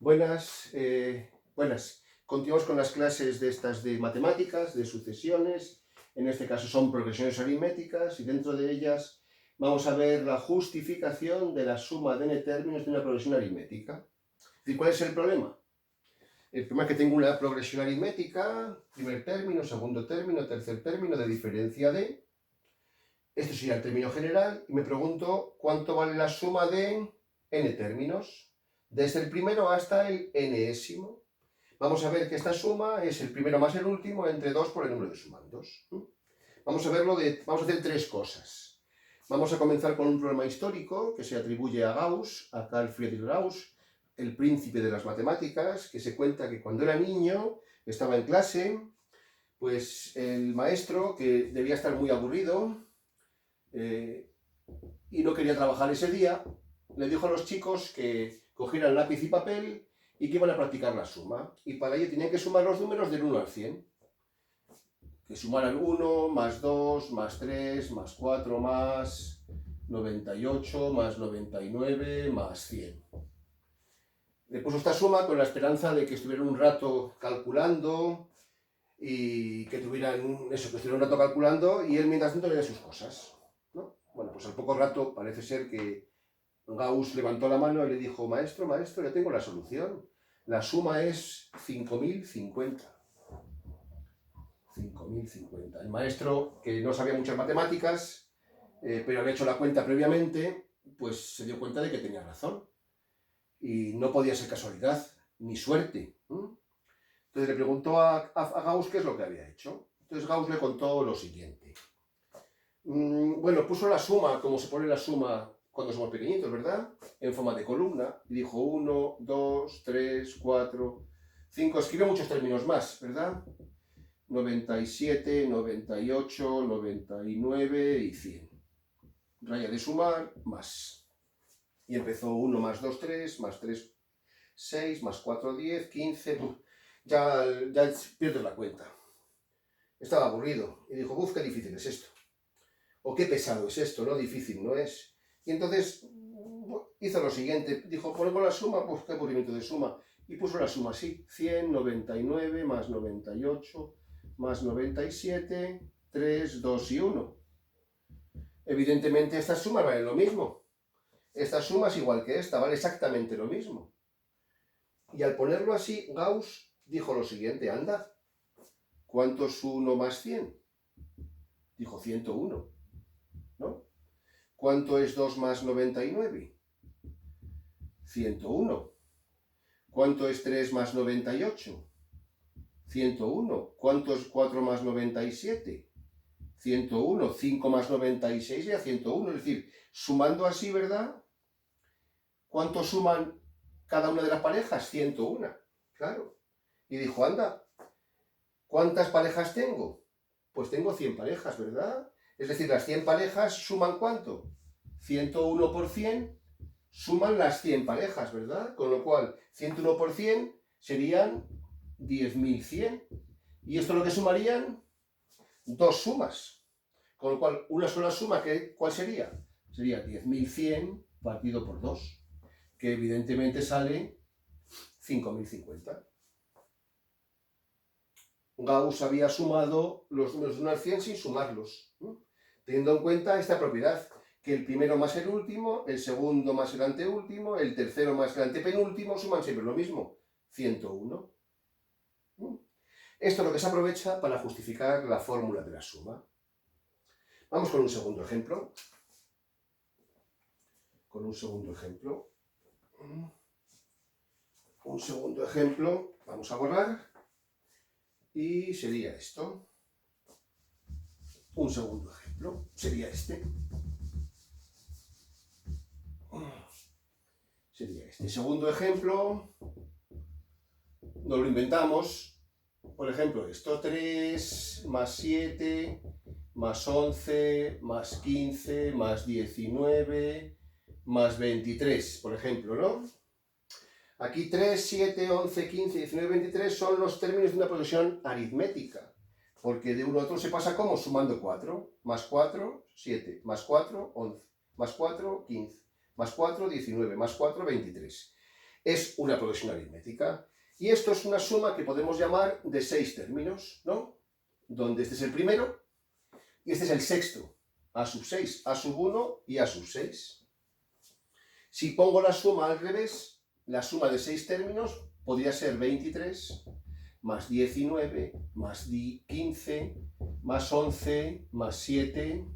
Buenas. Continuamos con las clases de estas de matemáticas, de sucesiones. En este caso son progresiones aritméticas y dentro de ellas vamos a ver la justificación de la suma de n términos de una progresión aritmética. ¿Y cuál es el problema? El problema es que tengo una progresión aritmética, primer término, segundo término, tercer término de diferencia de. Esto sería el término general y me pregunto cuánto vale la suma de n términos, desde el primero hasta el enésimo. Vamos a ver que esta suma es el primero más el último entre 2 por el número de sumandos. Vamos a hacer tres cosas. Vamos a comenzar con un problema histórico que se atribuye a Gauss, a Carl Friedrich Gauss, el príncipe de las matemáticas, que se cuenta que cuando era niño, estaba en clase, pues el maestro, que debía estar muy aburrido y no quería trabajar ese día, le dijo a los chicos que cogieran lápiz y papel y que iban a practicar la suma. Y para ello tenían que sumar los números del 1 al 100. Que sumaran 1, más 2, más 3, más 4, más 98, más 99, más 100. Le puso esta suma con la esperanza de que estuvieran un rato calculando y que estuvieran un rato calculando y él mientras tanto leía sus cosas, ¿no? Bueno, pues al poco rato parece ser que Gauss levantó la mano y le dijo: maestro, ya tengo la solución. La suma es 5050. 5050. El maestro, que no sabía muchas matemáticas, pero había hecho la cuenta previamente, pues se dio cuenta de que tenía razón. Y no podía ser casualidad, ni suerte. Entonces le preguntó a Gauss qué es lo que había hecho. Entonces Gauss le contó lo siguiente. Bueno, puso la suma, como se pone la suma cuando somos pequeñitos, ¿verdad? En forma de columna. Y dijo 1, 2, 3, 4, 5. Escribió muchos términos más, ¿verdad? 97, 98, 99 y 100. Raya de sumar, más. Y empezó 1 más 2, 3, más 3, 6, más 4, 10, 15. Ya pierdes la cuenta. Estaba aburrido y dijo: qué difícil es esto. O qué pesado es esto, ¿no? Difícil no es. Y entonces hizo lo siguiente. Dijo: ponemos la suma, qué aburrimiento de suma. Y puso la suma así: 100, 99, más 98, más 97, 3, 2 y 1. Evidentemente estas sumas valen lo mismo. Esta suma es igual que esta, vale exactamente lo mismo. Y al ponerlo así, Gauss dijo lo siguiente: anda, ¿cuánto es 1 más 100? Dijo 101, ¿no? ¿Cuánto es 2 más 99? 101. ¿Cuánto es 3 más 98? 101. ¿Cuánto es 4 más 97? 101. 5 más 96 ya 101. Es decir, sumando así, ¿verdad? ¿Cuánto suman cada una de las parejas? 101. Claro. Y dijo: anda, ¿cuántas parejas tengo? Pues tengo 100 parejas, ¿verdad? Es decir, las 100 parejas suman ¿cuánto? 101 por 100 suman las 100 parejas, ¿verdad? Con lo cual, 101 por 100 serían 10.100. ¿Y esto lo que sumarían? Dos sumas. Con lo cual, una sola suma, ¿cuál sería? Sería 10.100 partido por 2, que evidentemente sale 5.050. Gauss había sumado los números de 1 al 100 sin sumarlos, teniendo en cuenta esta propiedad, que el primero más el último, el segundo más el anteúltimo, el tercero más el antepenúltimo suman siempre lo mismo, 101. Esto es lo que se aprovecha para justificar la fórmula de la suma. Vamos con un segundo ejemplo. Un segundo ejemplo, vamos a borrar. Y sería esto. Un segundo ejemplo sería este. Sería este. Segundo ejemplo, nos lo inventamos. Por ejemplo, esto: 3 más 7 más 11 más 15 más 19 más 23, por ejemplo, ¿no? Aquí 3, 7, 11, 15, 19, 23 son los términos de una progresión aritmética, porque de uno a otro se pasa ¿cómo? Sumando 4, más 4, 7, más 4, 11, más 4, 15, más 4, 19, más 4, 23. es una progresión aritmética. Y esto es una suma que podemos llamar de 6 términos, ¿no? Donde este es el primero y este es el sexto. A sub 6, A sub 1 y A sub 6. Si pongo la suma al revés, la suma de 6 términos podría ser 23 más 19 más 15 más 11 más 7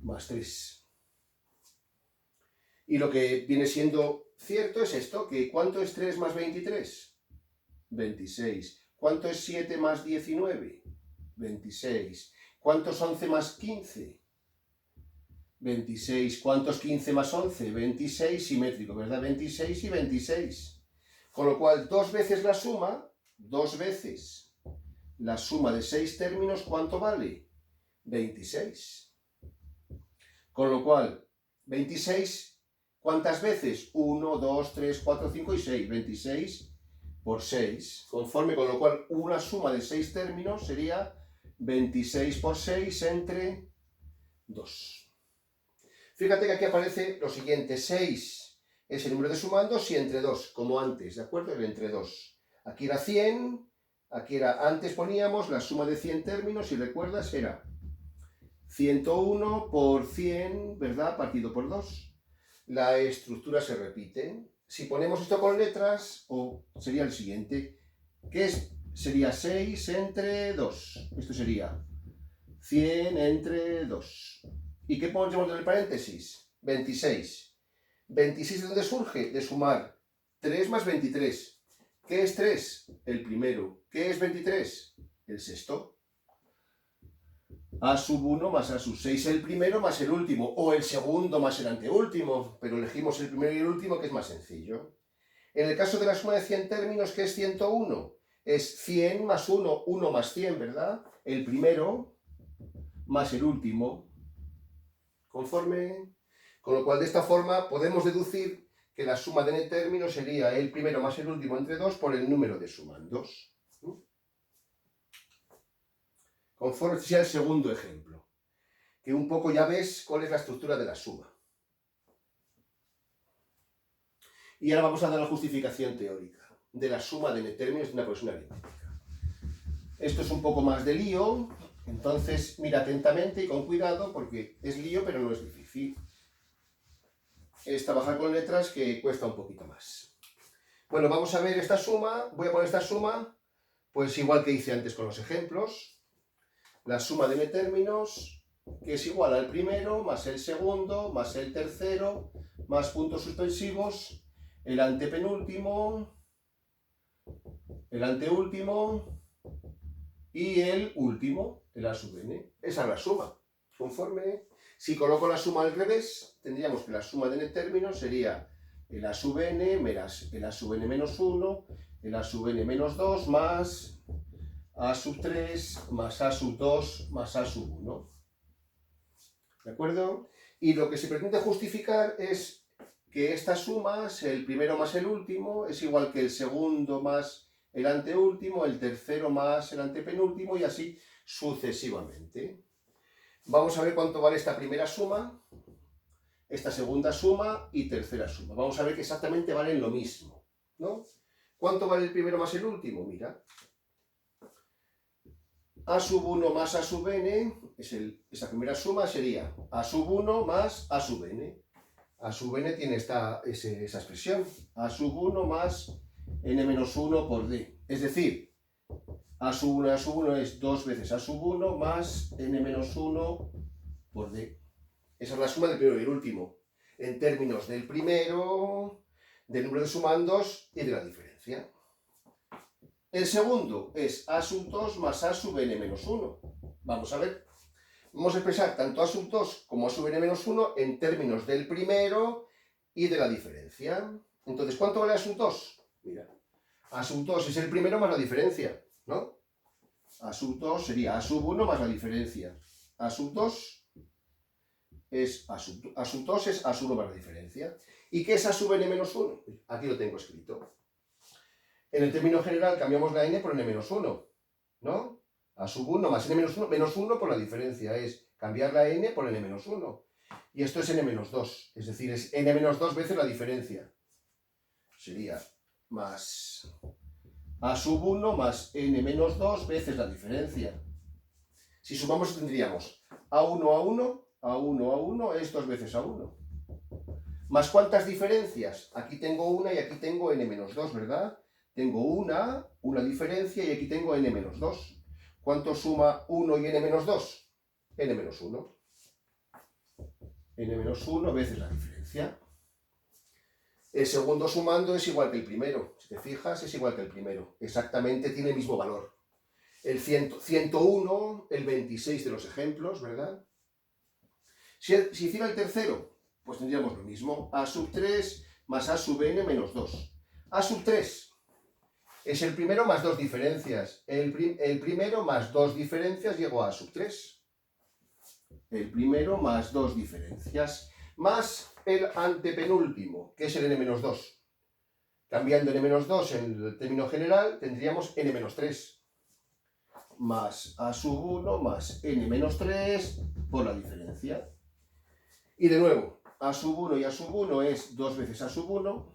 más 3. Y lo que viene siendo cierto es esto, que ¿cuánto es 3 más 23? 26. ¿Cuánto es 7 más 19? 26. ¿Cuánto es 11 más 15? 26. ¿Cuánto es 15 más 11? 26, simétrico, ¿verdad? 26 y 26. Con lo cual, dos veces la suma de 6 términos, ¿cuánto vale? 26. Con lo cual, 26, ¿cuántas veces? 1, 2, 3, 4, 5 y 6. 26 por 6. Conforme, con lo cual, una suma de 6 términos sería 26 por 6 entre 2. Fíjate que aquí aparece lo siguiente, 6 es el número de sumandos y entre 2, como antes, ¿de acuerdo? El entre 2. Aquí era 100, aquí era, antes poníamos la suma de 100 términos, si recuerdas, era 101 por 100, ¿verdad? Partido por 2. La estructura se repite. Si ponemos esto con letras, sería el siguiente, que sería 6 entre 2. Esto sería 100 entre 2. ¿Y qué ponemos en el paréntesis? 26. ¿26 de dónde surge? De sumar 3 más 23. ¿Qué es 3? El primero. ¿Qué es 23? El sexto. A sub 1 más A sub 6, el primero más el último, o el segundo más el anteúltimo, pero elegimos el primero y el último, que es más sencillo. En el caso de la suma de 100 términos, ¿qué es 101? Es 100 más 1, 1 más 100, ¿verdad? El primero más el último. Conforme. Con lo cual, de esta forma, podemos deducir que la suma de n términos sería el primero más el último entre 2 por el número de sumandos. Conforme sea el segundo ejemplo, que un poco ya ves cuál es la estructura de la suma. Y ahora vamos a dar la justificación teórica de la suma de n términos de una progresión aritmética. Esto es un poco más de lío, entonces mira atentamente y con cuidado porque es lío pero no es difícil. Es trabajar con letras que cuesta un poquito más. Bueno, vamos a ver esta suma. Voy a poner esta suma, pues igual que hice antes con los ejemplos. La suma de n términos, que es igual al primero, más el segundo, más el tercero, más puntos suspensivos, el antepenúltimo, el anteúltimo y el último, el a sub n. Esa es la suma. Conforme, si coloco la suma al revés, tendríamos que la suma de n términos sería el a sub n menos el a sub n menos 1, el a sub n menos 2 más a sub 3 más a sub 2 más a sub 1. ¿De acuerdo? Y lo que se pretende justificar es que esta suma, el primero más el último, es igual que el segundo más el anteúltimo, el tercero más el antepenúltimo y así sucesivamente. Vamos a ver cuánto vale esta primera suma, esta segunda suma y tercera suma. Vamos a ver que exactamente valen lo mismo, ¿no? ¿Cuánto vale el primero más el último? Mira. A sub 1 más A sub n, esa primera suma sería A sub 1 más A sub n. A sub n tiene esa expresión. A sub 1 más n menos 1 por d. Es decir, A sub 1 es 2 veces A sub 1 más n menos 1 por d. Esa es la suma del primero y el último. En términos del primero, del número de sumandos y de la diferencia. El segundo es A sub 2 más A sub n menos 1. Vamos a ver. Vamos a expresar tanto A sub 2 como A sub n menos 1 en términos del primero y de la diferencia. Entonces, ¿cuánto vale A sub 2? Mira, A sub 2 es el primero más la diferencia, ¿no? A sub 2 sería A sub 1 más la diferencia. A sub 2 es A sub 2 es A sub 1 más la diferencia. ¿Y qué es A sub n menos 1? Aquí lo tengo escrito. En el término general cambiamos la n por n-1, ¿no? A sub 1 más n-1, menos 1 por la diferencia, es cambiar la n por n-1. Y esto es n-2, es decir, es n-2 veces la diferencia. Sería más a sub 1 más n menos 2 veces la diferencia. Si sumamos tendríamos a1 a 1, a1 a 1 es 2 veces a1. ¿Más cuántas diferencias? Aquí tengo una y aquí tengo n menos 2, ¿verdad? Tengo una diferencia y aquí tengo n menos 2. ¿Cuánto suma 1 y n menos 2? N menos 1. N menos 1 veces la diferencia. El segundo sumando es igual que el primero. Si te fijas, es igual que el primero. Exactamente tiene el mismo valor. El 101, el 26 de los ejemplos, ¿verdad? Si hiciera el tercero, pues tendríamos lo mismo. A sub 3 más a sub n menos 2. A sub 3 es el primero más dos diferencias. El primero más dos diferencias llegó a sub 3. El primero más dos diferencias. Más el antepenúltimo, que es el n menos 2. Cambiando n menos 2 en el término general, tendríamos n menos 3. Más a sub 1 más n menos 3 por la diferencia. Y de nuevo, a sub 1 y a sub 1 es 2 veces a sub 1,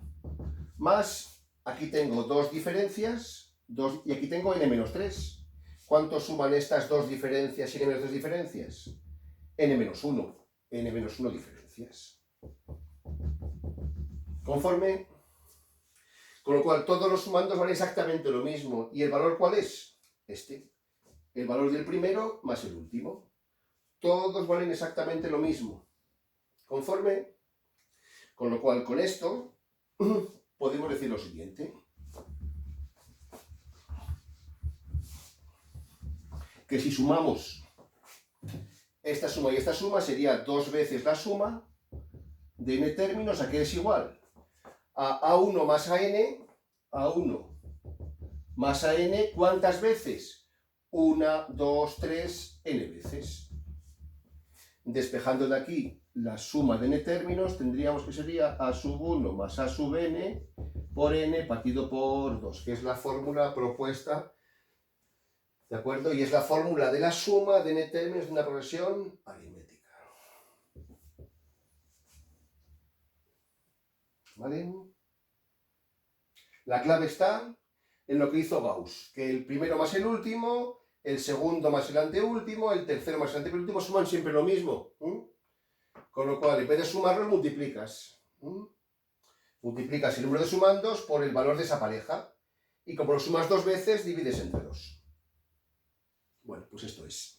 más, aquí tengo dos diferencias, y aquí tengo n menos 3. ¿Cuánto suman estas dos diferencias y n menos 3 diferencias? N menos 1. N menos 1 diferencias. ¿Conforme? Con lo cual, todos los sumandos valen exactamente lo mismo. ¿Y el valor cuál es? Este. El valor del primero más el último. Todos valen exactamente lo mismo. ¿Conforme? Con lo cual, con esto, podemos decir lo siguiente. Que si sumamos esta suma y esta suma, sería 2 veces la suma de n términos, ¿a qué es igual? A 1 más a n, a1 más a n, ¿cuántas veces? 1, 2, 3, n veces. Despejando de aquí la suma de n términos, tendríamos que sería a sub 1 más a sub n por n partido por 2, que es la fórmula propuesta, ¿de acuerdo? Y es la fórmula de la suma de n términos de una progresión aritmética. ¿Vale? La clave está en lo que hizo Gauss, que el primero más el último, el segundo más el anteúltimo, el tercero más el antepenúltimo suman siempre lo mismo. Con lo cual, en vez de sumarlos, multiplicas. Multiplicas el número de sumandos por el valor de esa pareja. Y como lo sumas dos veces, divides entre dos. Bueno, pues esto es.